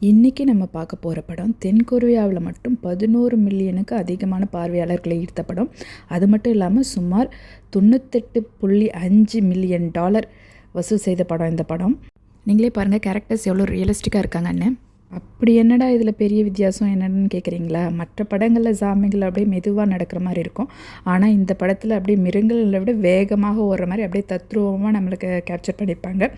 இன்றைக்கி நம்ம பார்க்க போகிற படம் தென்கொரியாவில் மட்டும் 11 மில்லியனுக்கு அதிகமான பார்வையாளர்களை ஈர்த்த படம். அது மட்டும் இல்லாமல் சுமார் $98.5 மில்லியன் வசூல் செய்த படம் இந்த படம். நீங்களே பாருங்கள் கேரக்டர்ஸ் எவ்வளோ ரியலிஸ்டிக்காக இருக்காங்கன்னு. அப்படி என்னடா இதில் பெரிய வித்தியாசம் என்னன்னு கேட்குறீங்களா? மற்ற படங்களில் சாமிகள் அப்படியே மெதுவாக நடக்கிற மாதிரி இருக்கும். ஆனால் இந்த படத்தில் அப்படியே மிருகங்களை விட வேகமாக ஓடுற மாதிரி அப்படியே தத்ரூபமாக நம்மளுக்கு கேப்சர் பண்ணியிருப்பாங்க.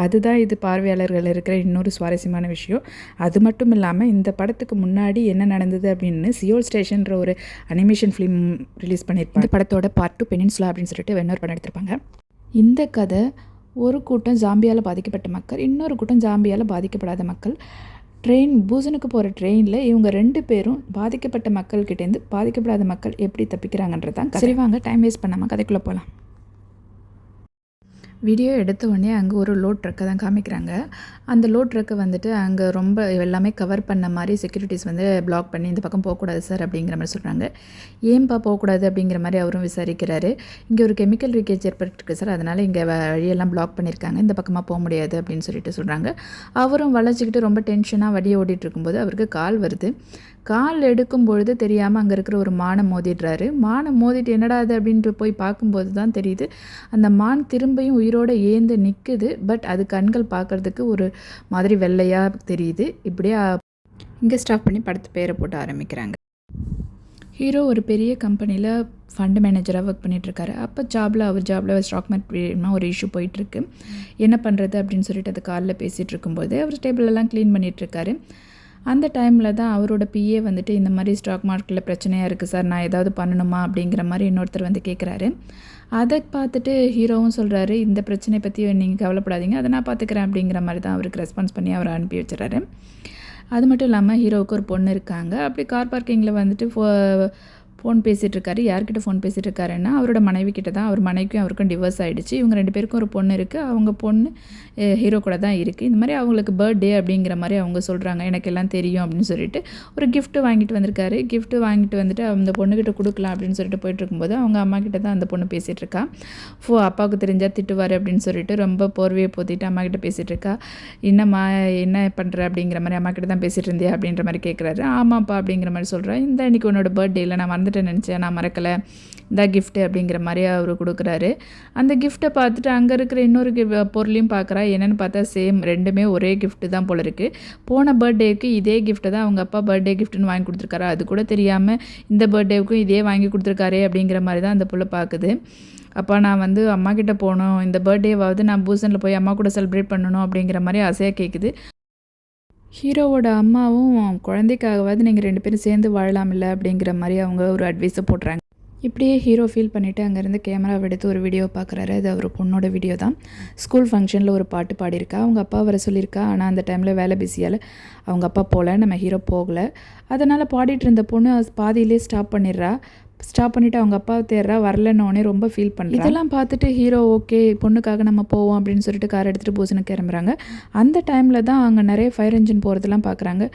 அதுதான் இது பார்வையாளர்கள் இருக்கிற இன்னொரு சுவாரஸ்யமான விஷயம். அது மட்டும் இல்லாமல் இந்த படத்துக்கு முன்னாடி என்ன நடந்தது அப்படின்னு சியோல் ஸ்டேஷன்ற ஒரு அனிமேஷன் ஃபிலிம் ரிலீஸ் பண்ணியிருப்பாங்க. இந்த படத்தோட பார்ட் 2 பெனின்சுலா அப்படின்னு சொல்லிட்டு இன்னொரு படம் எடுத்திருப்பாங்க. இந்த கதை ஒரு கூட்டம் ஜாம்பியால் பாதிக்கப்பட்ட மக்கள், இன்னொரு கூட்டம் ஜாம்பியால் பாதிக்கப்படாத மக்கள் பூசனுக்கு போகிற ட்ரெயினில் இவங்க 2 பேரும் பாதிக்கப்பட்ட மக்கள்கிட்டேருந்து பாதிக்கப்படாத மக்கள் எப்படி தப்பிக்கிறாங்கன்றது தான். சரி வாங்க டைம் வேஸ்ட் பண்ணாமல் கதைக்குள்ளே போகலாம். வீடியோ எடுத்த உடனே அங்கே ஒரு லோட் ட்ரக்கை தான் காமிக்கிறாங்க. அந்த லோட் ட்ரக்கை வந்துட்டு அங்கே ரொம்ப எல்லாமே கவர் பண்ண மாதிரி செக்யூரிட்டிஸ் வந்து பிளாக் பண்ணி இந்த பக்கம் போகக்கூடாது சார் அப்படிங்கிற மாதிரி சொல்கிறாங்க. ஏன்பா போகக்கூடாது அப்படிங்கிற மாதிரி அவரும் விசாரிக்கிறாரு. இங்கே ஒரு கெமிக்கல் லீக்கேஜ் ஏற்பட்டுருக்கு சார், அதனால் இங்கே வழியெல்லாம் பிளாக் பண்ணியிருக்காங்க, இந்த பக்கமாக போக முடியாது அப்படின்னு சொல்லிட்டு சொல்கிறாங்க. அவரும் வளைச்சிக்கிட்டு ரொம்ப டென்ஷனாக வழியை ஓடிட்டு இருக்கும்போது அவருக்கு கால் வருது. கால் எடுக்கும் பொழுது தெரியாமல் அங்கே இருக்கிற ஒரு மானை மோதிடுறாரு. மானை மோதிட்டு என்னடா அது அப்படின்ட்டு போய் பார்க்கும்போது தான் தெரியுது அந்த மான் திரும்பியும் உயிரோடு ஏந்து நிற்குது. பட் அது கண்கள் பார்க்குறதுக்கு ஒரு மாதிரி வெள்ளையாக தெரியுது. இப்படியே இங்கே ஸ்டாப் பண்ணி படத்து பேரை போட்டு ஆரம்பிக்கிறாங்க. ஹீரோ ஒரு பெரிய கம்பெனியில் ஃபண்ட் மேனேஜராக ஒர்க் பண்ணிகிட்ருக்காரு. அப்போ அவர் ஜாபில் ஸ்டாக் மார்க்கெட் ஒரு இஷ்யூ போயிட்டுருக்கு. என்ன பண்ணுறது அப்படின்னு சொல்லிட்டு அது காலில் பேசிகிட்டு இருக்கும்போது அவர் டேபிளெல்லாம் க்ளீன் பண்ணிகிட்ருக்காரு. அந்த டைமில் தான் அவரோட பிஏ வந்துட்டு இந்த மாதிரி ஸ்டாக் மார்க்கெட்டில் பிரச்சனையாக இருக்குது சார், நான் ஏதாவது பண்ணணுமா அப்படிங்கிற மாதிரி இன்னொருத்தர் வந்து கேட்குறாரு. அதை பார்த்துட்டு ஹீரோவும் சொல்கிறாரு, இந்த பிரச்சனை பற்றி நீங்கள் கவலைப்படாதீங்க, அதை நான் பார்த்துக்கிறேன் அப்படிங்கிற மாதிரி தான் அவருக்கு ரெஸ்பான்ஸ் பண்ணி அவரை அனுப்பி வச்சுறாரு. அது மட்டும் இல்லாமல் ஹீரோவுக்கு ஒரு பொண்ணு இருக்காங்க. அப்படி கார் பார்க்கிங்கில் வந்துட்டு ஃபோன் பேசிகிட்ருக்காரு. யார்கிட்ட ஃபோன் பேசிகிட்ருக்காருன்னா அவரோட மனைவி கிட்ட தான். அவர் மனைவிக்கும் அவருக்கும் டிவோர்ஸ் ஆகிடுச்சு. இவங்க 2 பேருக்கும் ஒரு பொண்ணு இருக்குது. அவங்க பொண்ணு ஹீரோ கூட தான் இருக்குது. இந்த மாதிரி அவங்களுக்கு பர்த்டே அப்படிங்கிற மாதிரி அவங்க சொல்கிறாங்க. எனக்கு எல்லாம் தெரியும் அப்படின்னு சொல்லிட்டு ஒரு கிஃப்ட்டு வாங்கிட்டு வந்திருக்காரு. கிஃப்ட்டு வாங்கிட்டு வந்துட்டு அந்த பொண்ணுக்கிட்ட கொடுக்கலாம் அப்படின்னு சொல்லிட்டு போயிட்டுருக்கும்போது அவங்க அம்மா கிட்ட தான் அந்த பொண்ணு பேசிகிட்ருக்கா. அப்பாவுக்கு தெரிஞ்சால் திட்டுவார் அப்படின்னு சொல்லிட்டு ரொம்ப போர்வையை போத்திட்டு அம்மா கிட்ட பேசிகிட்ருக்கா. என்னம்மா என்ன பண்ணுற அப்படிங்கிற மாதிரி அம்மா கிட்ட தான் பேசிகிட்டு இருந்தியா அப்படின்ற மாதிரி கேட்குறாரு. ஆமாப்பா அப்படிங்கிற மாதிரி சொல்கிறேன். இந்த இன்றைக்கி உன்னோட பர்த்டே இல்லை, நான் வந்துட்டு நினச்சேன், நான் மறக்கலை, இந்த கிஃப்ட்டு அப்படிங்கிற மாதிரி அவர் கொடுக்குறாரு. அந்த கிஃப்ட்டை பார்த்துட்டு அங்கே இருக்கிற இன்னொரு பொருளையும் பார்க்குறா. என்னென்னு பார்த்தா சேம், 2மே ஒரே கிஃப்ட்டு தான் போல இருக்குது. போன பர்த்டேவுக்கு இதே கிஃப்ட்டை தான் அவங்க அப்பா பர்த்டே கிஃப்ட்டுன்னு வாங்கி கொடுத்துருக்காரு. அது கூட தெரியாமல் இந்த பர்த்டேவுக்கும் இதே வாங்கி கொடுத்துருக்காரே அப்படிங்கிற மாதிரி தான் அந்த புள்ள பார்க்குது. அப்போ நான் வந்து அம்மா கிட்டே போகணும், இந்த பர்த்டேவாவது நான் பூசனில் போய் அம்மா கூட செலிப்ரேட் பண்ணணும் அப்படிங்கிற மாதிரி ஆசையாக கேட்குது. ஹீரோவோட அம்மாவும் குழந்தைக்காகவாது நீங்கள் 2 பேரும் சேர்ந்து வாழலாம் இல்லை அப்படிங்கிற மாதிரி அவங்க ஒரு அட்வைஸை போடுறாங்க. இப்படியே ஹீரோ ஃபீல் பண்ணிவிட்டு அங்கேருந்து கேமராவை எடுத்து ஒரு வீடியோ பார்க்குறாரு. அது அவர் பொண்ணோட வீடியோ தான். ஸ்கூல் ஃபங்க்ஷனில் ஒரு பாட்டு பாடியிருக்கா. அவங்க அப்பா வர சொல்லியிருக்கா. ஆனால் அந்த டைமில் வேலை பிஸியால் அவங்க அப்பா போகல, நம்ம ஹீரோ போகலை. அதனால் பாடிட்டு இருந்த பொண்ணு பாதியிலே ஸ்டாப் பண்ணிவிட்டு அவங்க அப்பாவை தேடுறா. வரலன்னொடனே ரொம்ப ஃபீல் பண்ணுறா. இதெல்லாம் பார்த்துட்டு ஹீரோ ஓகே பொண்ணுக்காக நம்ம போவோம் அப்படின்னு சொல்லிட்டு கார் எடுத்துகிட்டு பூசனுக்கு கிளம்புறாங்க. அந்த டைமில் தான் அங்கே நிறைய ஃபயர் இன்ஜின் போகிறதெல்லாம் பார்க்குறாங்க.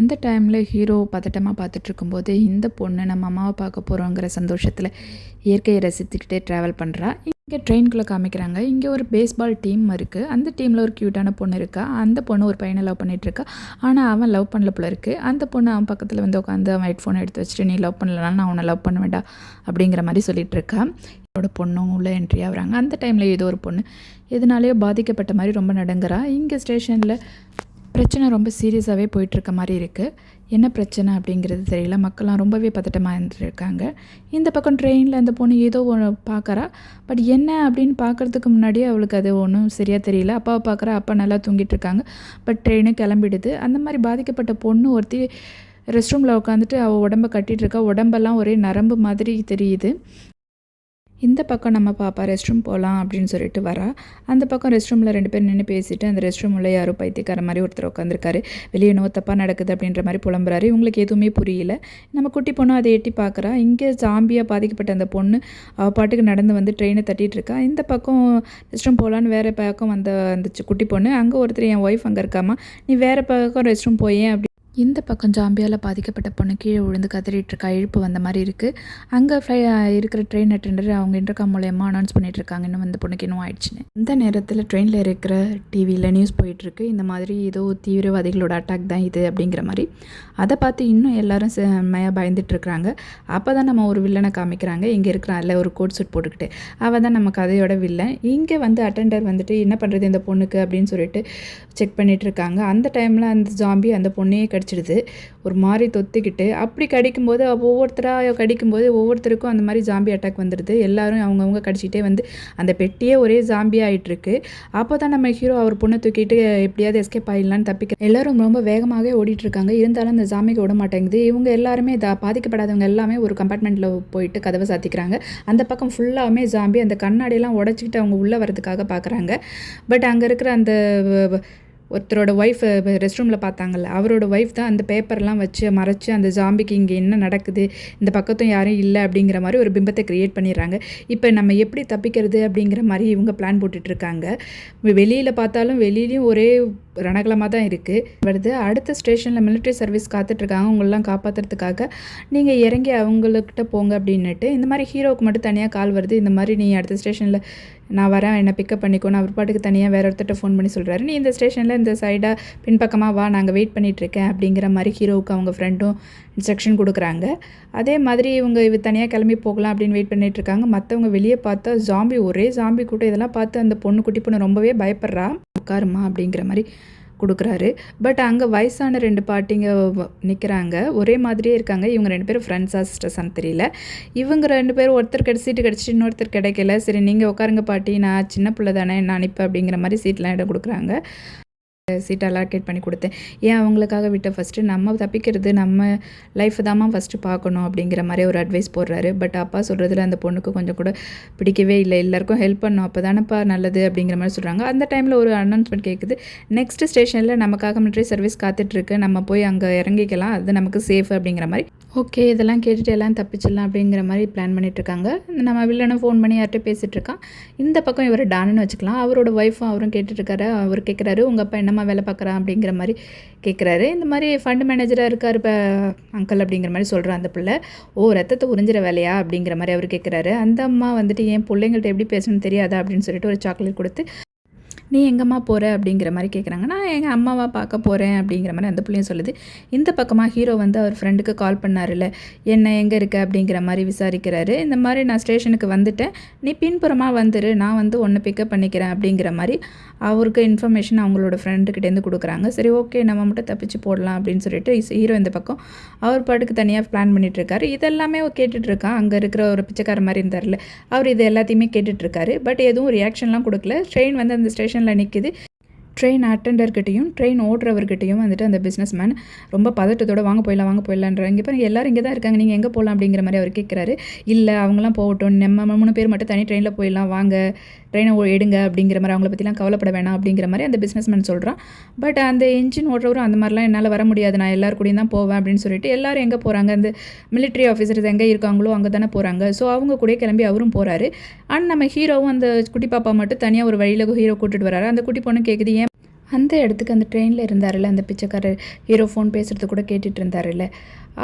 அந்த டைமில் ஹீரோ பதட்டமாக பார்த்துட்ருக்கும்போது இந்த பொண்ணு நம்ம அம்மாவை பார்க்க போகிறோங்கிற சந்தோஷத்தில் இயற்கையை ரசித்துக்கிட்டே ட்ராவல் பண்ணுறா. இங்கே ட்ரெயின்குள்ளே காமிக்கிறாங்க. இங்கே ஒரு பேஸ்பால் டீம் இருக்குது. அந்த டீமில் ஒரு க்யூட்டான பொண்ணு இருக்கா. அந்த பொண்ணு ஒரு பையனை லவ் பண்ணிகிட்ருக்கா. ஆனால் அவன் லவ் பண்ணல போல இருக்குது. அந்த பொண்ணு அவன் பக்கத்தில் வந்து உட்காந்து அவன் ஹெட்ஃபோனை எடுத்து வச்சுட்டு நீ லவ் பண்ணலனாலும் நான் அவனை லவ் பண்ண வேண்டாம் அப்படிங்கிற மாதிரி சொல்லிகிட்ருக்கா. என்னோட பொண்ணும் உள்ளே என்ட்ரி ஆகுறாங்க. அந்த டைமில் ஏதோ ஒரு பொண்ணு எதனாலேயோ பாதிக்கப்பட்ட மாதிரி ரொம்ப நடங்குறா. இங்கே ஸ்டேஷனில் பிரச்சனை ரொம்ப சீரியஸாகவே போயிட்டுருக்க மாதிரி இருக்குது. என்ன பிரச்சனை அப்படிங்கிறது தெரியல. மக்கள்லாம் ரொம்பவே பதட்டமாக இருந்துருக்காங்க. இந்த பக்கம் ட்ரெயினில் அந்த பொண்ணு ஏதோ ஒன்று பார்க்குறா. பட் என்ன அப்படின்னு பார்க்குறதுக்கு முன்னாடியே அவளுக்கு அது ஒன்றும் சரியாக தெரியல. அப்பாவை பார்க்குறா. அப்பா நல்லா தூங்கிட்டு இருக்காங்க. பட் ட்ரெயினும் கிளம்பிடுது. அந்த மாதிரி பாதிக்கப்பட்ட பொண்ணு ஒருத்தி ரெஸ்ட் ரூமில் உட்காந்துட்டு அவள் உடம்பை கட்டிகிட்டு இருக்கா. உடம்பெல்லாம் ஒரே நரம்பு மாதிரி தெரியுது. இந்த பக்கம் நம்ம பாப்பா ரெஸ்ட் ரூம் போகலாம் அப்படின்னு சொல்லிட்டு வரா. அந்த பக்கம் ரெஸ்ட் ரூமில் 2 பேர் நின்று பேசிட்டு அந்த ரெஸ்ட் ரூமில் யாரோ பைத்தியக்கார மாதிரி ஒருத்தர் உட்காந்துருக்காரு. வெளியே நோ தப்பாக நடக்குது அப்படின்ற மாதிரி புலம்புறாரு. இவங்களுக்கு எதுவுமே புரியல. நம்ம குட்டி பொண்ணு அதை எட்டி பார்க்குறா. இங்கே ஜாம்பியாக பாதிக்கப்பட்ட அந்த பொண்ணு அவள் பாட்டுக்கு நடந்து வந்து ட்ரெயினை தட்டிகிட்டு இருக்கா. இந்த பக்கம் ரெஸ்ட் ரூம் போகலான்னு வேறு பக்கம் அந்த குட்டி பொண்ணு அங்கே ஒருத்தர் என் ஒய்ஃப் அங்கே இருக்காமா, நீ வேறு பக்கம் ரெஸ்ட் ரூம் போயேன் அப்படி இந்த பக்கம் ஜாம்பியால் பாதிக்கப்பட்ட பொண்ணு கீழே விழுந்து கதறிட்டுருக்கா. இழுப்பு வந்த மாதிரி இருக்குது. அங்கே இருக்கிற ட்ரெயின் அட்டெண்டர் அவங்க இன்டர்காம் மூலயமா அனௌன்ஸ் பண்ணிகிட்ருக்காங்க, இன்னும் இந்த பொண்ணுக்கு இன்னும் ஆயிடுச்சுன்னு. இந்த நேரத்தில் ட்ரெயினில் இருக்கிற டிவியில் நியூஸ் போயிட்டுருக்கு, இந்த மாதிரி ஏதோ தீவிரவாதிகளோட அட்டாக் தான் இது அப்படிங்கிற மாதிரி. அதை பார்த்து இன்னும் எல்லோரும் செம்மையாக பயந்துட்டுருக்குறாங்க. அப்போ தான் நம்ம ஒரு வில்லனை காமிக்கிறாங்க. இங்கே இருக்கிறான்ல ஒரு கோட் சூட் போட்டுக்கிட்டு, அவள் தான் நம்ம கதையோட வில்லன். இங்கே வந்து அட்டெண்டர் வந்துட்டு என்ன பண்ணுறது இந்த பொண்ணுக்கு அப்படின்னு சொல்லிட்டு செக் பண்ணிகிட்ருக்காங்க. அந்த டைமில் அந்த ஜாம்பி அந்த பொண்ணையே கடிச்சிடுது. ஒரு மாதிரி தொத்திக்கிட்டு அப்படி கடிக்கும்போது ஒவ்வொருத்தராக கடிக்கும்போது ஒவ்வொருத்தருக்கும் அந்த மாதிரி ஜாம்பி அட்டாக் வந்துடுது. எல்லோரும் அவங்கவுங்க கடிச்சிட்டே வந்து அந்த பெட்டியே ஒரே ஜாம்பி ஆகிட்டுருக்கு. அப்போ தான் நம்ம ஹீரோ அவர் பொண்ணை தூக்கிட்டு எப்படியாவது எஸ்கேப் ஆகிடலான்னு தப்பிக்க எல்லோரும் ரொம்ப வேகமாகவே ஓடிட்டுருக்காங்க. இருந்தாலும் அந்த ஜாம்பிக்கு விட மாட்டேங்குது. இவங்க எல்லாருமே பாதிக்கப்படாதவங்க எல்லாமே ஒரு கம்பார்ட்மெண்ட்டில் போயிட்டு கதவை சாத்திக்கிறாங்க. அந்த பக்கம் ஃபுல்லாகவே ஜாம்பி அந்த கண்ணாடியெல்லாம் உடச்சிக்கிட்டு அவங்க உள்ளே வரதுக்காக பார்க்குறாங்க. பட் அங்கே இருக்கிற அந்த ஒருத்தரோட ஒய்ஃப் ரெஸ்ட் ரூமில் பார்த்தாங்கல்ல, அவரோட ஒய்ஃப் தான் அந்த பேப்பர்லாம் வச்சு மறைச்சி அந்த ஜாம்பிக்கு இங்கே என்ன நடக்குது, இந்த பக்கத்தும் யாரும் இல்லை அப்படிங்கிற மாதிரி ஒரு பிம்பத்தை க்ரியேட் பண்ணிடுறாங்க. இப்போ நம்ம எப்படி தப்பிக்கிறது அப்படிங்கிற மாதிரி இவங்க பிளான் போட்டுட்ருக்காங்க. வெளியில் பார்த்தாலும் வெளியிலையும் ஒரே ரணகலமாக தான் இருக்குது வருது. அடுத்த ஸ்டேஷனில் மிலிட்ரி சர்வீஸ் காத்துட்ருக்காங்க அவங்களெலாம் காப்பாற்றுறதுக்காக. நீங்கள் இறங்கி அவங்கக்கிட்ட போங்க அப்படின்னுட்டு இந்த மாதிரி ஹீரோவுக்கு மட்டும் தனியாக கால் வருது. இந்த மாதிரி நீ அடுத்த ஸ்டேஷனில் நான் வரேன், என்னை பிக்கப் பண்ணிக்கோன்னு அவர் பாட்டுக்கு தனியாக வேறு ஒருத்தர்கிட்ட ஃபோன் பண்ணி சொல்கிறாரு. நீ இந்த ஸ்டேஷனில் இந்த சைடாக பின்பக்கமாக வா, நாங்கள் வெயிட் பண்ணிகிட்ருக்கேன் அப்படிங்கிற மாதிரி ஹீரோவுக்கு அவங்க ஃப்ரெண்டும் இன்ஸ்ட்ரக்ஷன் கொடுக்குறாங்க. அதே மாதிரி இவங்க தனியாக கிளம்பி போகலாம் அப்படின்னு வெயிட் பண்ணிகிட்ருக்காங்க. மற்றவங்க வெளியே பார்த்தா ஜாம்பி, ஒரே ஜாம்பி கூட்டம். இதெல்லாம் பார்த்து அந்த குட்டி பொண்ணு ரொம்பவே பயப்படுறா. உட்காருமா அப்படிங்கிற மாதிரி கொடுக்குறாரு. பட் அங்கே வயசான 2 பாட்டிங்க நிற்கிறாங்க, ஒரே மாதிரியே இருக்காங்க. இவங்க 2 பேரும் ஃப்ரெண்ட்ஸாக சிஸ்டர்ஸான்னு தெரியல. இவங்க 2 பேரும் ஒருத்தர் சீட்டு கிடச்சிட்டு இன்னொருத்தர் கிடைக்கல. சரி நீங்கள் உட்காருங்க பாட்டி, நான் சின்ன பிள்ளை தானே, நான் அனுப்பேன் அப்படிங்கிற மாதிரி சீட்லாம் இடம் கொடுக்குறாங்க. சீட் அலாக்கேட் பண்ணி கொடுத்தேன். ஏன் அவங்களுக்காக விட்ட ஃபஸ்ட்டு நம்ம தப்பிக்கிறது நம்ம லைஃப்பை தாம்மா ஃபஸ்ட்டு பார்க்கணும் அப்படிங்கிற மாதிரி ஒரு அட்வைஸ் போடுறாரு. பட் அப்பா சொல்கிறதுல அந்த பொண்ணுக்கு கொஞ்சம் கூட பிடிக்கவே இல்லை. எல்லாருக்கும் ஹெல்ப் பண்ணணும், அப்போ தானேப்பா நல்லது அப்படிங்கிற மாதிரி சொல்கிறாங்க. அந்த டைமில் ஒரு அனௌன்ஸ்மெண்ட் கேட்குது, நெக்ஸ்ட் ஸ்டேஷனில் நமக்காக மிலிட்ரி சர்வீஸ் காத்துட்ருக்கு, நம்ம போய் அங்கே இறங்கிக்கலாம், அது நமக்கு சேஃப் அப்படிங்கிற மாதிரி. ஓகே, இதெல்லாம் கேட்டுட்டு எல்லாம் தப்பிச்சிடலாம் அப்படிங்கிற மாதிரி பிளான் பண்ணிகிட்ருக்காங்க. நம்ம வில்லனும் ஃபோன் பண்ணி யார்கிட்ட பேசிகிட்ருக்கான். இந்த பக்கம் இவர் டானுன்னு வச்சுக்கலாம். அவரோட ஒய்ஃபும் அவரும் கேட்டுட்ருக்காரு. அவர் கேட்குறாரு, உங்கள் அப்பா என்னம்மா வேலை பார்க்குறான் அப்படிங்கிற மாதிரி கேட்குறாரு. இந்த மாதிரி ஃபண்ட் மேனேஜராக இருக்கார் இப்போ அங்கிள் அப்படிங்கிற மாதிரி சொல்கிறான் அந்த பிள்ளை. ஓ, ரத்தத்தை உறிஞ்சிற வேலையா அப்படிங்கிற மாதிரி அவர் கேட்குறாரு. அந்த அம்மா வந்துட்டு என் பிள்ளைங்கள்ட்ட எப்படி பேசணும்னு தெரியாதா அப்படின்னு சொல்லிட்டு ஒரு சாக்லேட் கொடுத்து, நீ எங்கம்மா போகிற அப்படிங்கிற மாதிரி கேட்குறாங்க. நான் எங்கள் அம்மாவை பார்க்க போகிறேன் அப்படிங்கிற மாதிரி அந்த பிள்ளையும் சொல்லுது. இந்த பக்கமாக ஹீரோ வந்து அவர் ஃப்ரெண்டுக்கு கால் பண்ணார்ல, என்ன எங்கே இருக்க அப்படிங்கிற மாதிரி விசாரிக்கிறாரு. இந்த மாதிரி நான் ஸ்டேஷனுக்கு வந்துட்டேன், நீ பின்புறமாக வந்துரு, நான் வந்து ஒன்று பிக்கப் பண்ணிக்கிறேன் அப்படிங்கிற மாதிரி அவருக்கு இன்ஃபர்மேஷன் அவங்களோட ஃப்ரெண்டுக்கிட்டேருந்து கொடுக்குறாங்க. சரி ஓகே, நம்ம மட்டும் தப்பிச்சு போடலாம் அப்படின்னு சொல்லிட்டு ஹீரோ இந்த பக்கம் அவர் பாட்டுக்கு தனியாக பிளான் பண்ணிகிட்ருக்காரு. இதெல்லாமே கேட்டுட்ருக்கான். அங்கே இருக்கிற ஒரு பிச்சைக்கார மாதிரி இருந்தார்ல, அவர் இது எல்லாத்தையுமே கேட்டுட்ருக்காரு. பட் எதுவும் ரியாக்ஷன்லாம் கொடுக்கல. ட்ரெயின் வந்து அந்த ஸ்டேஷனில் நிற்கிது. ட்ரெயின் அட்டெண்டர்கிட்டையும் ட்ரெயின் ஓட்டுறவர்கிட்டையும் வந்துட்டு அந்த பிஸ்னஸ் மேன் ரொம்ப பதட்டத்தோட வாங்க போயிடலான்றாங்க. இங்கே பாருங்க எல்லோரும் இங்கே தான் இருக்காங்க, நீங்கள் எங்கே போகலாம் அப்படிங்கிற மாதிரி அவர் கேட்குறாரு. இல்லை அவங்களாம் போகட்டும், நம்ம 3 பேர் மட்டும் தனி ட்ரெயினில் போயிடலாம், வாங்க ட்ரெயினை எடுங்க அப்படிங்கிற மாதிரி, அவங்கள பற்றிலாம் கவலைப்பட வேணாம் அப்படிங்கிற மாதிரி அந்த பிஸ்னஸ் மேன் சொல்கிறான். பட் அந்த என்ஜின் ஓட்டுறவரும் அந்த மாதிரிலாம் என்னால் வர முடியாது, நான் எல்லாரும் கூடயும் தான் போவேன் அப்படின்னு சொல்லிட்டு எல்லோரும் எங்கே போகிறாங்க, அந்த மிலிட்ரி ஆஃபீஸர்ஸ் எங்கே இருக்காங்களோ அங்கே தானே போகிறாங்க. ஸோ அவங்க கூட கிளம்பி அவரும் போகிறாரு. அண்ட் நம்ம ஹீரோவும் அந்த குட்டி பாப்பா மட்டும் தனியாக ஒரு வழியில் ஹீரோ கூட்டிகிட்டு வராரு. அந்த குட்டி பொண்ணு கேட்குது, ஏன் அந்த இடத்துக்கு அந்த ட்ரெயினில் இருந்தார்ல அந்த பிச்சைக்காரர் ஹீரோ ஃபோன் பேசுகிறது கூட கேட்டுட்டு இருந்தார்ல,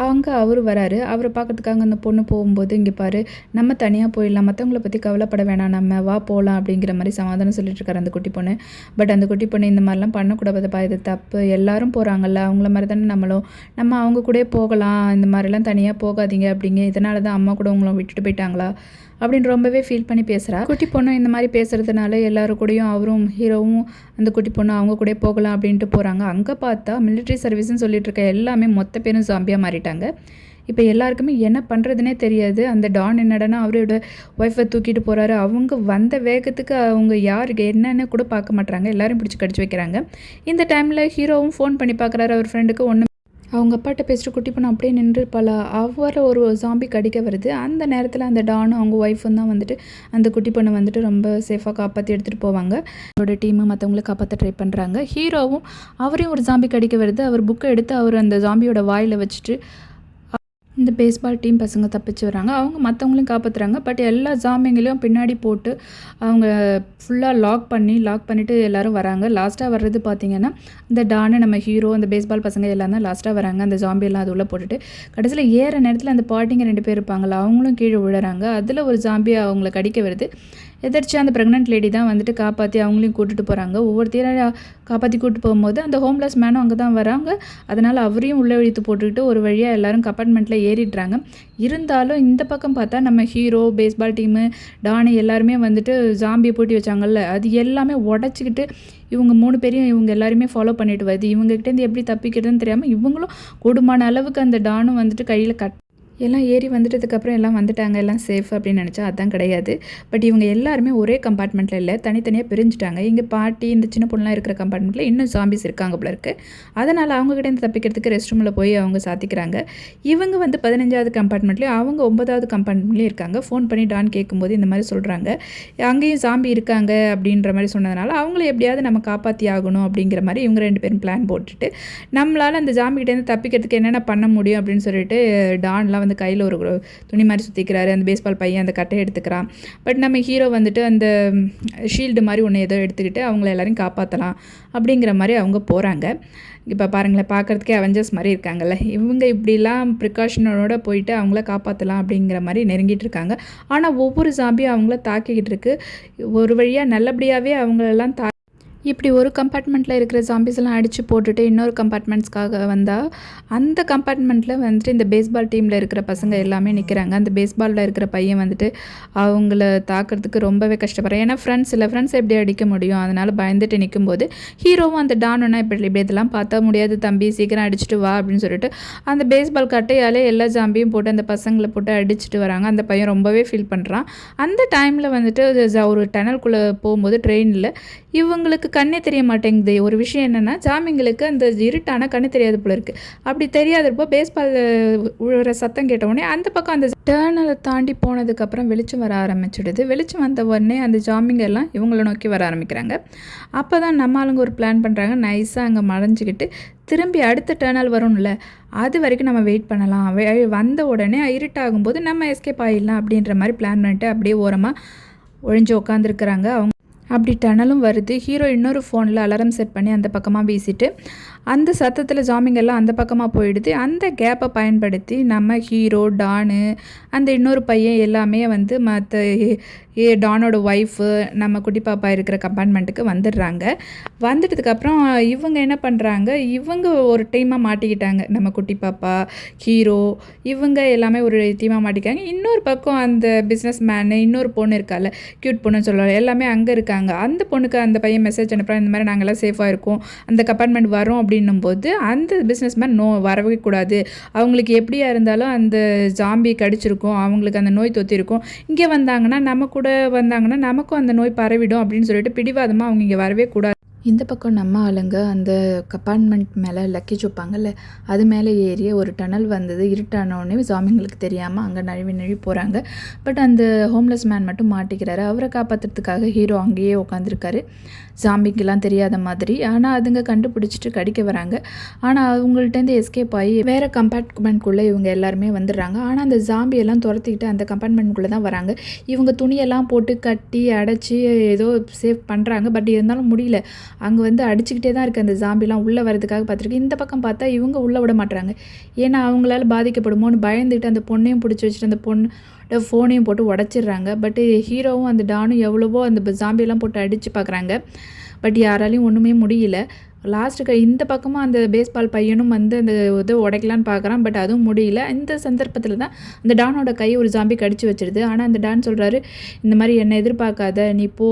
அங்கே அவர் வராரு. அவரை பார்க்கறதுக்காக அந்த பொண்ணு போகும்போது, இங்கே பாரு நம்ம தனியாக போயிடலாம், மற்றவங்கள பற்றி கவலைப்பட வேணாம், நம்ம வா போகலாம் அப்படிங்கிற மாதிரி சமாதானம் சொல்லிட்டு இருக்காரு அந்த குட்டி பொண்ணு. பட் அந்த குட்டி பொண்ணு இந்த மாதிரிலாம் பண்ணக்கூடாதுப்பா, இது தப்பு, எல்லாரும் போகிறாங்கல்ல, அவங்கள மாதிரி தானே நம்மளும், நம்ம அவங்க கூட போகலாம், இந்த மாதிரிலாம் தனியாக போகாதீங்க அப்படிங்க, இதனால தான் அம்மா கூட உங்களை விட்டுட்டு போயிட்டாங்களா அப்படின்னு ரொம்பவே ஃபீல் பண்ணி பேசுகிறா. குட்டி பொண்ணு இந்த மாதிரி பேசுகிறதுனால எல்லோரும் கூடயும் அவரும் ஹீரோவும் அந்த குட்டி பொண்ணு அவங்க கூட போகலாம் அப்படின்ட்டு போகிறாங்க. அங்கே பார்த்தா மிலிட்ரி சர்வீஸ்ன்னு சொல்லிட்டு இருக்க எல்லாமே மொத்த பேரும் ஜாம்பியாக மாறிட்டாங்க. இப்போ எல்லாருக்குமே என்ன பண்ணுறதுனே தெரியாது. அந்த டான் என்னடனா அவரோட ஒய்ஃபை தூக்கிட்டு போகிறாரு. அவங்க வந்த வேகத்துக்கு அவங்க யாருக்கு என்னென்னு கூட பார்க்க மாட்டாங்க, எல்லோரும் பிடிச்சி கடிச்சு வைக்கிறாங்க. இந்த டைமில் ஹீரோவும் ஃபோன் பண்ணி பார்க்குறாரு அவர் ஃப்ரெண்டுக்கு. ஒன்று அவங்க அப்பாட்ட பேசிட்டு குட்டி பொண்ணு அப்படியே நின்றுப்பாளா, அவரை ஒரு ஜாம்பி கடிக்க வருது. அந்த நேரத்தில் அந்த டானும் அவங்க ஒய்ஃபும் தான் வந்துட்டு அந்த குட்டி பொண்ணை வந்துட்டு ரொம்ப சேஃபாக காப்பாற்றி எடுத்துகிட்டு போவாங்க. அவரோட டீமு மற்றவங்கள காப்பாற்ற ட்ரை பண்ணுறாங்க. ஹீரோவும் அவரையும் ஒரு ஜாம்பி கடிக்க வருது. அவர் புக்கை எடுத்து அவர் அந்த ஜாம்பியோட வாயில் வச்சுட்டு இந்த பேஸ்பால் டீம் பசங்க தப்பிச்சு வராங்க. அவங்க மற்றவங்களையும் காப்பாற்றுறாங்க. பட் எல்லா ஜாம்பிங்களையும் பின்னாடி போட்டு அவங்க ஃபுல்லாக லாக் பண்ணிவிட்டு எல்லோரும் வராங்க. லாஸ்ட்டாக வர்றது பார்த்திங்கன்னா இந்த டானு, நம்ம ஹீரோ, அந்த பேஸ்பால் பசங்க எல்லாம் தான் லாஸ்ட்டாக வராங்க. அந்த ஜாம்பி எல்லாம் அது உள்ளே போட்டுட்டு கடைசியில் ஏற நேரத்தில் அந்த பாட்டிங்க 2 பேர் இருப்பாங்களா, அவங்களும் கீழே விழுறாங்க. அதில் ஒரு ஜாம்பி அவங்கள கடிக்க வருது. எதிர்ச்சியாக அந்த ப்ரெக்னென்ட் லேடி தான் வந்துட்டு காப்பாற்றி அவங்களையும் கூட்டிகிட்டு போகிறாங்க. ஒவ்வொருத்தராக காப்பாற்றி கூப்பிட்டு போகும்போது அந்த ஹோம்லெஸ் மேனும் அங்கே தான் வராங்க. அதனால் அவரையும் உள்ளே இழுத்து போட்டுக்கிட்டு ஒரு வழியாக எல்லோரும் கம்பார்ட்மெண்ட்டில் ஏறிடுறாங்க. இருந்தாலும் இந்த பக்கம் பார்த்தா நம்ம ஹீரோ, பேஸ்பால் டீமு, டானி எல்லாருமே வந்துட்டு ஜாம்பியை பூட்டி வச்சாங்கல்ல, அது எல்லாமே உடச்சிக்கிட்டு இவங்க 3 பேரையும் இவங்க எல்லாருமே ஃபாலோ பண்ணிட்டு வருது. இவங்ககிட்டேருந்து எப்படி தப்பிக்கிறதுன்னு தெரியாமல் இவங்களும் கூடுமான அளவுக்கு அந்த டானும் வந்துட்டு கையில் எல்லாம் ஏறி வந்துட்டதுக்கப்புறம் எல்லாம் வந்துட்டாங்க, எல்லாம் சேஃப் அப்படின்னு நினச்சா அதான் கிடையாது. பட் இவங்க எல்லாருமே ஒரே கம்பார்ட்மெண்ட்டில் இல்லை, தனித்தனியாக பிரிஞ்சுட்டாங்க. இங்கே பாட்டி, இந்த சின்ன பொண்ணுலாம் இருக்கிற கம்பார்ட்மெண்ட்டில் இன்னும் ஜாம்பிஸ் இருக்காங்க போல இருக்குது. அதனால் அவங்ககிட்ட தப்பிக்கிறதுக்கு ரெஸ்ட் ரூமில் போய் அவங்க சாத்திக்கிறாங்க. இவங்க வந்து 15வது கம்பார்ட்மெண்ட்லேயும் அவங்க 9வது கம்பார்ட்மெண்ட்லேயும் இருக்காங்க. ஃபோன் பண்ணி டான் கேட்கும்போது இந்த மாதிரி சொல்கிறாங்க, அங்கேயும் ஜாம்பி இருக்காங்க அப்படின்ற மாதிரி சொன்னதுனால அவங்கள எப்படியாவது நம்ம காப்பாற்றி ஆகணும் அப்படிங்கிற மாதிரி இவங்க 2 பேரும் பிளான் போட்டுட்டு நம்மளால் அந்த ஜாம்பிகிட்டேருந்து தப்பிக்கிறதுக்கு என்னென்ன பண்ண முடியும் அப்படின்னு சொல்லிட்டு டான்லாம் வந்து கையில் ஒரு துணி மாதிரி சுற்றிக்கிறாரு. அந்த பேஸ்பால் பையன் அந்த கட்டையை எடுத்துக்கிறான். பட் நம்ம ஹீரோ வந்துட்டு அந்த ஷீல்டு மாதிரி ஒன்று ஏதோ எடுத்துக்கிட்டு அவங்கள எல்லாரையும் காப்பாற்றலாம் அப்படிங்கிற மாதிரி அவங்க போகிறாங்க. இப்போ பாருங்களேன், பார்க்குறதுக்கே அவெஞ்சர்ஸ் மாதிரி இருக்காங்கல்ல. இவங்க இப்படிலாம் ப்ரிகாஷனோட போயிட்டு அவங்கள காப்பாற்றலாம் அப்படிங்கிற மாதிரி நெருங்கிட்டு இருக்காங்க. ஆனால் ஒவ்வொரு ஜாம்பியும் அவங்கள தாக்கிக்கிட்டு இருக்கு. ஒரு வழியாக நல்லபடியாகவே அவங்களெல்லாம் இப்படி ஒரு கம்பார்ட்மெண்ட்டில் இருக்கிற ஜாம்பிஸ் எல்லாம் அடித்து போட்டுட்டு இன்னொரு கம்பார்ட்மெண்ட்ஸ்க்காக வந்தால் அந்த கம்பார்ட்மெண்ட்டில் வந்துட்டு இந்த பேஸ்பால் டீமில் இருக்கிற பசங்க எல்லாமே நிற்கிறாங்க. அந்த பேஸ்பாலில் இருக்கிற பையன் வந்துட்டு அவங்கள தாக்கிறதுக்கு ரொம்பவே கஷ்டப்படுறான். ஏன்னா ஃப்ரெண்ட்ஸ் எப்படி அடிக்க முடியும், அதனால் பயந்துட்டு நிற்கும்போது ஹீரோவும் அந்த டானுன்னா இப்படி இதெல்லாம் பார்த்தா முடியாது தம்பி, சீக்கிரம் அடிச்சுட்டு வா அப்படின்னு சொல்லிட்டு அந்த பேஸ்பால் கட்டையாலே எல்லா ஜாம்பியும் போட்டு அந்த பசங்களை போட்டு அடிச்சுட்டு வராங்க. அந்த பையன் ரொம்பவே ஃபீல் பண்ணுறான். அந்த டைமில் வந்துட்டு ஒரு டனல்குள்ளே போகும்போது ட்ரெயினில் இவங்களுக்கு கண்ணே தெரிய மாட்டேங்குது. ஒரு விஷயம் என்னென்னா, ஜாம்பிங்களுக்கு அந்த இருட்டான கண்ணு தெரியாது போல இருக்குது. அப்படி தெரியாதப்போ பேஸ்பால் விழுற சத்தம் கேட்டவுடனே அந்த பக்கம் அந்த டேர்னலை தாண்டி போனதுக்கப்புறம் வெளிச்சம் வர ஆரம்பிச்சிடுது. வெளிச்சம் வந்த உடனே அந்த ஜாம்பிங்க எல்லாம் இவங்கள நோக்கி வர ஆரம்பிக்கிறாங்க. அப்போ தான் நம்ம ஆளுங்க ஒரு பிளான் பண்ணுறாங்க, நைஸாக அங்கே மறைஞ்சிக்கிட்டு திரும்பி அடுத்த டேர்னல் வரும்ல, அது வரைக்கும் நம்ம வெயிட் பண்ணலாம், வந்த உடனே இருட்டாகும்போது நம்ம எஸ்கேப் ஆகிடலாம் அப்படின்ற மாதிரி பிளான் பண்ணிட்டு அப்படியே ஓரமாக ஒழிஞ்சு உட்காந்துருக்குறாங்க. அவங்க அப்படி டனலும் வருது. ஹீரோ இன்னொரு ஃபோனில் அலாரம் செட் பண்ணி அந்த பக்கமாக வீசிட்டு அந்த சத்தத்தில் ஜாம்பிங்கெல்லாம் அந்த பக்கமாக போயிடுது. அந்த கேப்பை பயன்படுத்தி நம்ம ஹீரோ, டானு, அந்த இன்னொரு பையன் எல்லாமே வந்து மற்ற டானோட ஒய்ஃபு, நம்ம குட்டி பாப்பா இருக்கிற கம்பார்ட்மெண்ட்டுக்கு வந்துடுறாங்க. வந்துட்டதுக்கப்புறம் இவங்க என்ன பண்ணுறாங்க, இவங்க ஒரு டீமாக மாட்டிக்கிட்டாங்க. நம்ம குட்டி பாப்பா, ஹீரோ, இவங்க எல்லாமே ஒரு டீமாக மாட்டிக்காங்க. இன்னொரு பக்கம் அந்த பிஸ்னஸ் மேனு, இன்னொரு பொண்ணு இருக்கால, க்யூட் பொண்ணுன்னு சொல்லுவாங்க, எல்லாமே அங்கே இருக்காங்க. அந்த பொண்ணுக்கு அந்த பையன் மெசேஜ் அனுப்புகிறான், இந்த மாதிரி நாங்கள்லாம் சேஃபாக இருக்கோம், அந்த கம்பார்ட்மெண்ட் வரோம் அப்படின்னும்போது அந்த பிஸ்னஸ் மேன் வரவே கூடாது, அவங்களுக்கு எப்படியா இருந்தாலும் அந்த ஜாம்பி கடிச்சிருக்கும், அவங்களுக்கு அந்த நோய் தொத்திருக்கும், இங்கே வந்தாங்கன்னா நமக்கும் அந்த நோய் பரவிடும் அப்படின்னு சொல்லிட்டு பிடிவாதமாக அவங்க இங்கே வரவே கூடாது. இந்த பக்கம் நம்ம ஆளுங்க அந்த கம்பார்ட்மெண்ட் மேலே லக்கேஜ் வைப்பாங்கல்ல, அது மேலே ஏறி ஒரு டனல் வந்தது. இருட்டானோடனே ஜாம்பிங்களுக்கு தெரியாமல் அங்கே நழுவி போகிறாங்க. பட் அந்த ஹோம்லெஸ் மேன் மட்டும் மாட்டிக்கிறாரு. அவரை காப்பாற்றுறதுக்காக ஹீரோ அங்கேயே உட்காந்துருக்காரு, ஜாம்பிக்கெல்லாம் தெரியாத மாதிரி. ஆனால் அதுங்க கண்டுபிடிச்சிட்டு கடிக்க வராங்க. ஆனால் அவங்கள்ட்டேருந்து எஸ்கேப் ஆகி வேறு கம்பார்ட்மெண்ட்குள்ளே இவங்க எல்லாருமே வந்துடுறாங்க. ஆனால் அந்த ஜாம்பியெல்லாம் துரத்திக்கிட்டு அந்த கம்பார்ட்மெண்ட்குள்ளே தான் வராங்க. இவங்க துணியெல்லாம் போட்டு கட்டி அடைச்சி ஏதோ சேவ் பண்ணுறாங்க. பட் இருந்தாலும் முடியல, அங்கே வந்து அடிச்சுக்கிட்டே தான் இருக்குது அந்த ஜாம்பிலாம். உள்ளே வரதுக்காக பார்த்துருக்கு. இந்த பக்கம் பார்த்தா இவங்க உள்ளே விட மாட்டுறாங்க. ஏன்னா அவங்களால பாதிக்கப்படுமோன்னு பயந்துட்டு அந்த பொண்ணையும் பிடிச்சி வச்சுட்டு அந்த பொண்ணோட ஃபோனையும் போட்டு உடச்சிடுறாங்க. பட்டு ஹீரோவும் அந்த டானும் எவ்வளவோ அந்த ஜாம்பியெல்லாம் போட்டு அடித்து பார்க்குறாங்க. பட் யாராலையும் ஒன்றுமே முடியல. லாஸ்ட்டுக்கு இந்த பக்கமாக அந்த பேஸ்பால் பையனும் வந்து அந்த இதை உடைக்கலான்னு பார்க்குறான். பட் அதுவும் முடியல. இந்த சந்தர்ப்பத்தில் தான் அந்த டானோட கையை ஒரு ஜாம்பி கடிச்சு வச்சிடுது. ஆனால் அந்த டான் சொல்கிறாரு, இந்த மாதிரி என்னை எதிர்பார்க்காத, நீ போ,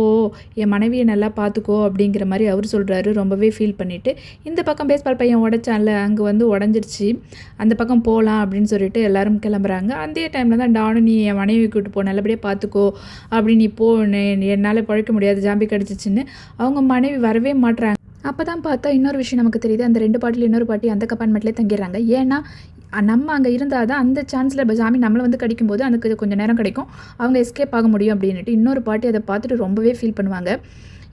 என் மனைவியை நல்லா பார்த்துக்கோ அப்படிங்கிற மாதிரி அவர் சொல்கிறாரு, ரொம்பவே ஃபீல் பண்ணிவிட்டு. இந்த பக்கம் பேஸ்பால் பையன் உடைச்சான்ல, அங்கே வந்து உடஞ்சிருச்சு, அந்த பக்கம் போகலாம் அப்படின்னு சொல்லிட்டு எல்லோரும் கிளம்புறாங்க. அந்த டைமில் தான் டானு, நீ என் மனைவி கூட்டு போ, நல்லபடியாக பார்த்துக்கோ, அப்படி நீ போ, என்னால் பழைக்க முடியாது, ஜாம்பி கடிச்சிச்சின்னு. அவங்க மனைவி வரவே மாட்டுறாங்க. அப்போ தான் பார்த்தா இன்னொரு விஷயம் நமக்கு தெரியுது, அந்த 2 பாட்டில் இன்னொரு பாட்டி அந்த கம்பார்ட்மெண்ட்லேயே தங்கிடுறாங்க. ஏன்னா நம்ம அங்கே இருந்தால் தான் அந்த சான்ஸில் ஜாமி நம்மளை வந்து கடிக்கும்போது அதுக்கு கொஞ்சம் நேரம் கிடைக்கும், அவங்க எஸ்கேப் ஆக முடியும் அப்படின்ட்டு. இன்னொரு பாட்டி அதை பார்த்துட்டு ரொம்பவே ஃபீல் பண்ணுவாங்க.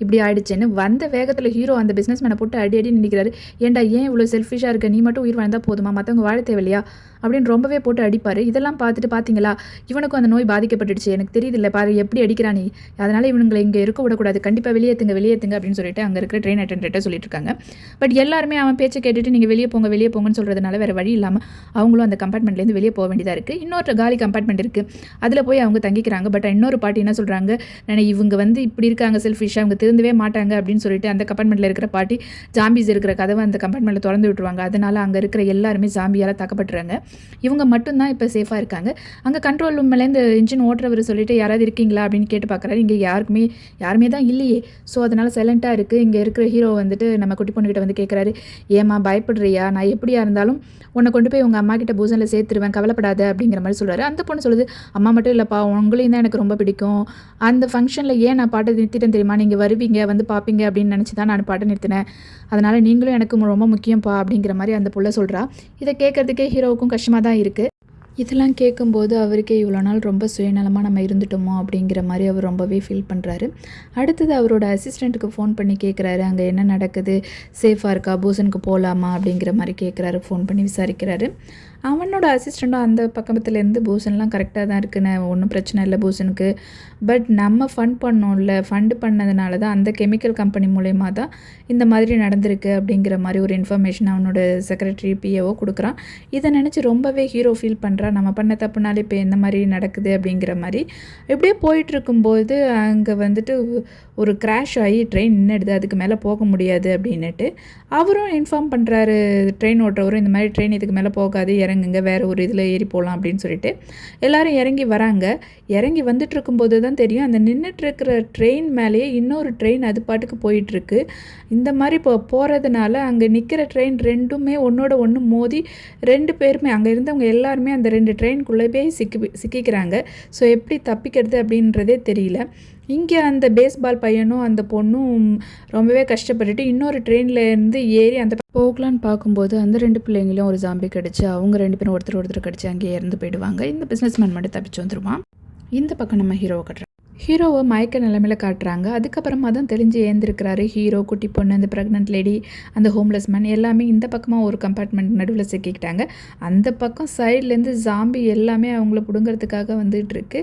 இப்படி ஆயிடுச்சுன்னு வந்த வேகத்தில் ஹீரோ அந்த பிஸ்னஸ் மேனை போட்டு அடி நினைக்கிறாரு. ஏன்டா ஏன் இவ்வளோ செல்ஃபிஷாக இருக்க, நீ மட்டும் உயிர் வாழ்ந்தால் போதுமா, மற்றவங்க வாழ தேவையில்லையா அப்படின்னு ரொம்பவே போட்டு அடிப்பார். இதெல்லாம் பார்த்துட்டு பார்த்தீங்களா இவனுக்கும் அந்த நோய் பாதிக்கப்பட்டுடுச்சு, எனக்கு தெரியுது இல்லை பாரு எப்படி அடிக்கிறான் நீ, அதனால் இவனுங்களை இங்கே இருக்க விடக்கூடாது, கண்டிப்பாக வெளியேற்றுங்க அப்படின்னு சொல்லிட்டு அங்கே இருக்கிற ட்ரெயின் அட்டெண்டர்கிட்ட சொல்லிட்டு இருக்காங்க. பட் எல்லாருமே அவன் பேச்சை கேட்டுட்டு நீங்கள் வெளியே போங்கன்னு சொல்கிறதுனால வேறு வழி இல்லாமல் அவங்களும் அந்த கம்பார்ட்மெண்ட்லேருந்து வெளியே போக வேண்டியதாக இருக்குது. இன்னொரு காலி கம்பார்ட்மெண்ட் இருக்குது, அதில் போய் அவங்க தங்கிக்கிறாங்க. பட் இன்னொரு பாட்டி என்ன சொல்கிறாங்க, இவங்க இப்படி இருக்காங்க செல்ஃபிஷாக, அவங்க திருந்தவே மாட்டாங்க அப்படின்னு சொல்லிட்டு அந்த கம்பார்ட்மெண்ட்டில் இருக்கிற பாட்டி ஜாம்பிஸ் இருக்கிற கதவை அந்த கம்பார்ட்மெண்ட்டில் திறந்து விட்டுருவாங்க. அதனால் அங்கே இருக்கிற எல்லாருமே ஜாம்பியால் தாக்கப்பட்டுறாங்க. இவங்க மட்டும்தான் இப்போ சேஃபாக இருக்காங்க. அங்கே கண்ட்ரோல் ரூம்லேருந்து இன்ஜின் ஓட்டுறவர் சொல்லிட்டு யாராவது இருக்கீங்களா அப்படின்னு கேட்டு பார்க்குறாரு. இங்கே யாருமே தான் இல்லையே. ஸோ அதனால் சைலண்ட்டாக இருக்குது. இங்கே இருக்கிற ஹீரோ நம்ம குட்டி பொண்ணுக்கிட்ட கேட்குறாரு, ஏமா பயப்படுறியா, நான் எப்படியா இருந்தாலும் உன்னை கொண்டு போய் உங்கள் அம்மா கிட்ட பூசனில் சேர்த்துருவேன், கவலைப்படாத அப்படிங்கிற மாதிரி சொல்கிறாரு. அந்த பொண்ணு சொல்லுது, அம்மா மட்டும் இல்லைப்பா, உங்களையும் தான் எனக்கு ரொம்ப பிடிக்கும், அந்த ஃபங்க்ஷனில் ஏன் நான் பாட்டை நிறுத்திட்டேன் தெரியுமா, நீங்கள் வருவீங்க பார்ப்பீங்க அப்படின்னு நினச்சி தான் நான் பாட்டை நிறுத்தினேன், அதனால் நீங்களும் எனக்கு ரொம்ப முக்கியம்ப்பா அப்படிங்கிற மாதிரி அந்த புள்ள சொல்கிறா. இதை கேட்குறதுக்கே ஹீரோவுக்கும் கஷ்டமாக தான் இருக்குது. இதெல்லாம் கேட்கும்போது அவருக்கே இவ்வளோ நாள் ரொம்ப சுயநலமாக நம்ம இருந்துட்டோமோ அப்படிங்கிற மாதிரி அவர் ரொம்பவே ஃபீல் பண்ணுறாரு. அடுத்தது அவரோட அசிஸ்டண்ட்டுக்கு ஃபோன் பண்ணி கேட்குறாரு, அங்கே என்ன நடக்குது, சேஃபாக இருக்கா, பூசனுக்கு போகலாமா அப்படிங்கிற மாதிரி கேட்குறாரு, ஃபோன் பண்ணி விசாரிக்கிறாரு. அவனோட அசிஸ்டண்ட்டும் அந்த பக்கத்துலேருந்து பூசன்லாம் கரெக்டாக தான் இருக்குன்னு, ஒன்றும் பிரச்சனை இல்லை பூசனுக்கு, பட் நம்ம ஃபண்டு பண்ணதுனால தான் அந்த கெமிக்கல் கம்பெனி மூலயமா தான் இந்த மாதிரி நடந்திருக்கு அப்படிங்கிற மாதிரி ஒரு இன்ஃபர்மேஷன் அவனோட செக்ரட்டரி பிஏஓ கொடுக்குறான். இதை நினச்சி ரொம்பவே ஹீரோ ஃபீல் பண்ணுறான், நம்ம பண்ண தப்புனாலே இப்போ என்ன மாதிரி நடக்குது அப்படிங்கிற மாதிரி. இப்படியே போயிட்டுருக்கும்போது அங்கே ஒரு கிராஷ் ஆகி ட்ரெயின் நின்றுடுது, அதுக்கு மேலே போக முடியாது அப்படின்னுட்டு அவரும் இன்ஃபார்ம் பண்ணுறாரு ட்ரெயின் ஓட்டுறவரும், இந்த மாதிரி ட்ரெயின் இதுக்கு மேலே போகாது, இறங்குங்க, வேறு ஒரு இதில் ஏறி போகலாம் அப்படின்னு சொல்லிட்டு எல்லோரும் இறங்கி வராங்க. இறங்கி வந்துட்டு இருக்கும்போது தான் தெரியும், அந்த நின்றுட்டுருக்கிற ட்ரெயின் மேலேயே இன்னொரு ட்ரெயின் அது பாட்டுக்கு போயிட்டுருக்கு. இந்த மாதிரி போகிறதுனால அங்கே நிற்கிற ட்ரெயின் ரெண்டுமே ஒன்றோட ஒன்று மோதி 2 பேருமே அங்கே இருந்தவங்க எல்லாருமே அந்த 2 ட்ரெயின்குள்ளே போய் சிக்கிக்கிறாங்க. ஸோ எப்படி தப்பிக்கிறது அப்படின்றதே தெரியல. இங்கே அந்த பேஸ்பால் பையனும் அந்த பொண்ணும் ரொம்பவே கஷ்டப்பட்டுட்டு இன்னொரு ட்ரெயின்லேருந்து ஏறி அந்த போகலான்னு பார்க்கும்போது அந்த 2 பிள்ளைங்களும் ஒரு ஜாம்பி கடிச்சு அவங்க 2 பேரும் ஒருத்தர் கடிச்சு அங்கேயே இறந்து போயிடுவாங்க. இந்த பிஸ்னஸ் மேன் மட்டும் தப்பிச்சு வந்துடுவான். இந்த பக்கம் நம்ம ஹீரோவை கட்டுறோம். ஹீரோவை மயக்க நிலைமையில் காட்டுறாங்க. அதுக்கப்புறமா தான் தெரிஞ்சு ஏந்திருக்கிறாரு ஹீரோ, குட்டி பொண்ணு, அந்த ப்ரெக்னென்ட் லேடி, அந்த ஹோம்லெஸ் மேன் எல்லாமே இந்த பக்கமாக ஒரு கம்பார்ட்மெண்ட் நடுவில் சிக்கிக்கிட்டாங்க. அந்த பக்கம் சைட்லேருந்து ஜாம்பி எல்லாமே அவங்கள பிடுங்கிறதுக்காக வந்துட்டுருக்கு.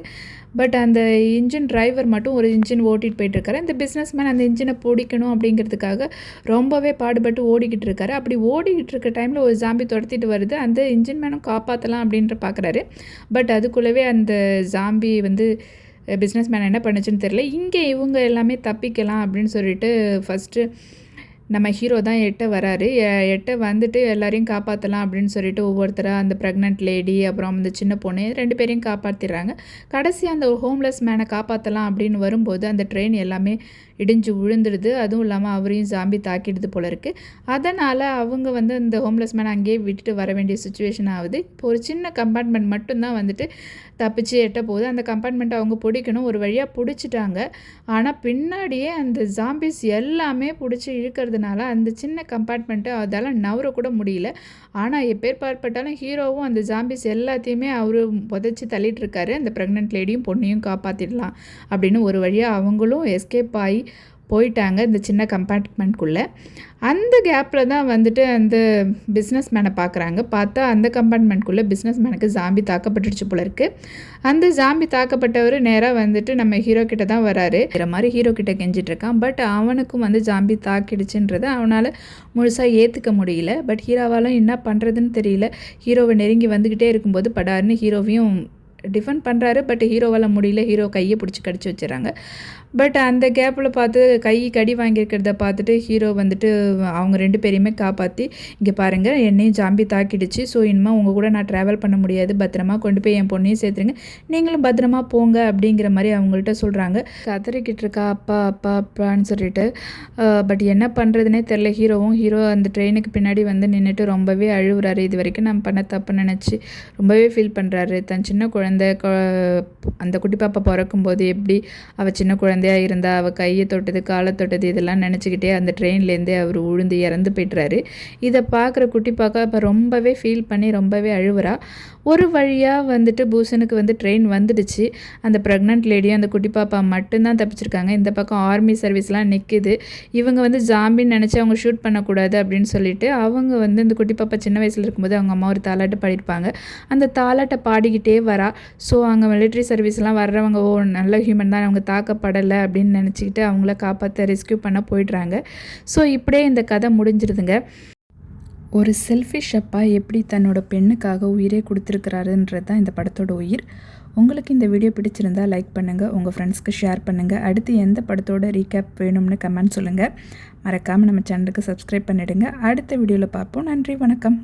பட் அந்த இன்ஜின் டிரைவர் மட்டும் ஒரு இன்ஜின் ஓட்டிகிட்டு போயிட்டுருக்காரு. இந்த பிஸ்னஸ் மேன் அந்த இன்ஜினை பிடிக்கணும் அப்படிங்கிறதுக்காக ரொம்பவே பாடுபட்டு ஓடிக்கிட்டு இருக்காரு. அப்படி ஓடிக்கிட்டு இருக்க டைமில் ஒரு ஜாம்பி துரத்திட்டு வருது. அந்த இன்ஜின் மேனும் காப்பாற்றலாம் அப்படின்ற பார்க்குறாரு. பட் அதுக்குள்ளவே அந்த ஜாம்பி பிஸ்னஸ் மேன் என்ன பண்ணுச்சுன்னு தெரியல. இங்கே இவங்க எல்லாமே தப்பிக்கலாம் அப்படின்னு சொல்லிட்டு ஃபஸ்ட்டு நம்ம ஹீரோ தான் வராரு. வந்துட்டு எல்லாரையும் காப்பாற்றலாம் அப்படின்னு சொல்லிட்டு ஒவ்வொருத்தராக அந்த ப்ரெக்னென்ட் லேடி அப்புறம் அந்த சின்ன பொண்ணு 2 பேரையும் காப்பாற்றிடுறாங்க. கடைசி அந்த ஹோம்லெஸ் மேனை காப்பாற்றலாம் அப்படின்னு வரும்போது அந்த ட்ரெயின் எல்லாமே இடிஞ்சு விழுந்துடுது. அதுவும் இல்லாமல் அவரையும் ஜாம்பி தாக்கிடுது போல இருக்குது. அதனால் அவங்க அந்த ஹோம்லெஸ் மேனை அங்கேயே விட்டுட்டு வர வேண்டிய சுச்சுவேஷன் ஆகுது. இப்போ ஒரு சின்ன கம்பார்ட்மெண்ட் மட்டும்தான் தப்பிச்சு போகுது. அந்த கம்பார்ட்மெண்ட்டை அவங்க பிடிக்கணும், ஒரு வழியாக பிடிச்சிட்டாங்க. ஆனால் பின்னாடியே அந்த ஜாம்பிஸ் எல்லாமே பிடிச்சி இழுக்கிறதுனால அந்த சின்ன கம்பார்ட்மெண்ட்டை அதால் நவரக்கூட முடியல. ஆனால் எப்பேற்பட்டாலும் ஹீரோவும் அந்த ஜாம்பிஸ் எல்லாத்தையுமே அவர் புதைச்சி தள்ளிட்டுருக்காரு. அந்த ப்ரெக்னென்ட் லேடியும் பொண்ணையும் காப்பாற்றிடலாம் அப்படின்னு ஒரு வழியாக அவங்களும் எஸ்கேப் ஆகி போயிட்டாங்க இந்த சின்ன கம்பார்ட்மெண்ட்குள்ளே. அந்த கேப்பில் தான் அந்த பிஸ்னஸ் மேனை பார்க்குறாங்க. பார்த்தா அந்த கம்பார்ட்மெண்ட்குள்ளே பிஸ்னஸ் மேனுக்கு ஜாம்பி தாக்கப்பட்டுடுச்சு போல இருக்குது. அந்த ஜாம்பி தாக்கப்பட்டவர் நேராக நம்ம ஹீரோ கிட்ட தான் வராரு. வேறு மாதிரி ஹீரோ கிட்ட கெஞ்சிட்ருக்கான். பட் அவனுக்கும் ஜாம்பி தாக்கிடுச்சுன்றது அவனால் முழுசாக ஏற்றுக்க முடியல. பட் ஹீரோவாலும் என்ன பண்ணுறதுன்னு தெரியல. ஹீரோவை நெருங்கி வந்துக்கிட்டே இருக்கும்போது படார்னு ஹீரோவையும் டிஃபெண்ட் பண்ணுறாரு. பட் ஹீரோவால் முடியல. ஹீரோ கையை பிடிச்சி கடிச்சு வச்சுறாங்க. பட் அந்த கேப்பில் பார்த்து கடி வாங்கியிருக்கிறத பார்த்துட்டு ஹீரோ அவங்க 2 பேரையுமே காப்பாற்றி, இங்கே பாருங்கள் என்னையும் ஜாம்பி தாக்கிடுச்சு, ஸோ இனிமேல் உங்கள் கூட நான் ட்ராவல் பண்ண முடியாது, பத்திரமா கொண்டு போய் என் பொண்ணையும் சேர்த்துருங்க, நீங்களும் பத்திரமா போங்க அப்படிங்கிற மாதிரி அவங்கள்ட்ட சொல்கிறாங்க. கதறிக்கிட்டு இருக்கா அப்பா அப்பா அப்பான்னு சொல்லிட்டு. பட் என்ன பண்ணுறதுனே தெரில. ஹீரோ அந்த ட்ரெயினுக்கு பின்னாடி நின்றுட்டு ரொம்பவே அழுகுறாரு. இது வரைக்கும் நம்ம பண்ண தப்பு நினச்சி ரொம்பவே ஃபீல் பண்ணுறாரு. தன் சின்ன குழந்தை அந்த குட்டி பாப்பா பிறக்கும்போது எப்படி அவள் சின்ன குழந்தை குழந்தையா இருந்தா அவள் கையை தொட்டது காலை தொட்டது இதெல்லாம் நினச்சிக்கிட்டே அந்த ட்ரெயின்லேருந்தே அவர் உழுந்து இறந்து போய்ட்டுறாரு. இதை பார்க்குற குட்டி பாப்பா இப்போ ரொம்பவே ஃபீல் பண்ணி ரொம்பவே அழுவுறா. ஒரு வழியாக வந்துட்டு பூசனுக்கு வந்து ட்ரெயின் வந்துடுச்சு. அந்த ப்ரெக்னென்ட் லேடியும் அந்த குட்டி பாப்பா மட்டும்தான் தப்பிச்சிருக்காங்க. இந்த பக்கம் ஆர்மி சர்வீஸ்லாம் நிற்கிது. இவங்க வந்து ஜாம்பின்னு நினச்சி அவங்க ஷூட் பண்ணக்கூடாது அப்படின்னு சொல்லிட்டு அவங்க வந்து இந்த குட்டி பாப்பா சின்ன வயசில் இருக்கும்போது அவங்க அம்மா ஒரு தாலாட்டு பாடியிருப்பாங்க. அந்த தாலாட்டை பாடிக்கிட்டே வரா. ஸோ அங்கே மிலிட்ரி சர்வீஸ்லாம் வர்றவங்க நல்ல ஹியூமன் தான், அவங்க தாக்கப்படலை அப்படின்னு நினச்சிக்கிட்டு அவங்கள காப்பாற்ற ரெஸ்க்யூ பண்ண போயிடுறாங்க. ஸோ இப்படியே இந்த கதை முடிஞ்சிருதுங்க. ஒரு செல்ஃபிஷ் அப்பா எப்படி தன்னோட பெண்ணுக்காக உயிரே கொடுத்துருக்கிறாருன்றது தான் இந்த படத்தோட உயிர். உங்களுக்கு இந்த வீடியோ பிடிச்சிருந்தா லைக் பண்ணுங்கள், உங்கள் ஃப்ரெண்ட்ஸ்க்கு ஷேர் பண்ணுங்கள். அடுத்து எந்த படத்தோட ரீகேப் வேணும்னு கமெண்ட் சொல்லுங்கள். மறக்காமல் நம்ம சேனலுக்கு சப்ஸ்கிரைப் பண்ணிவிடுங்க. அடுத்த வீடியோவில் பார்ப்போம். நன்றி, வணக்கம்.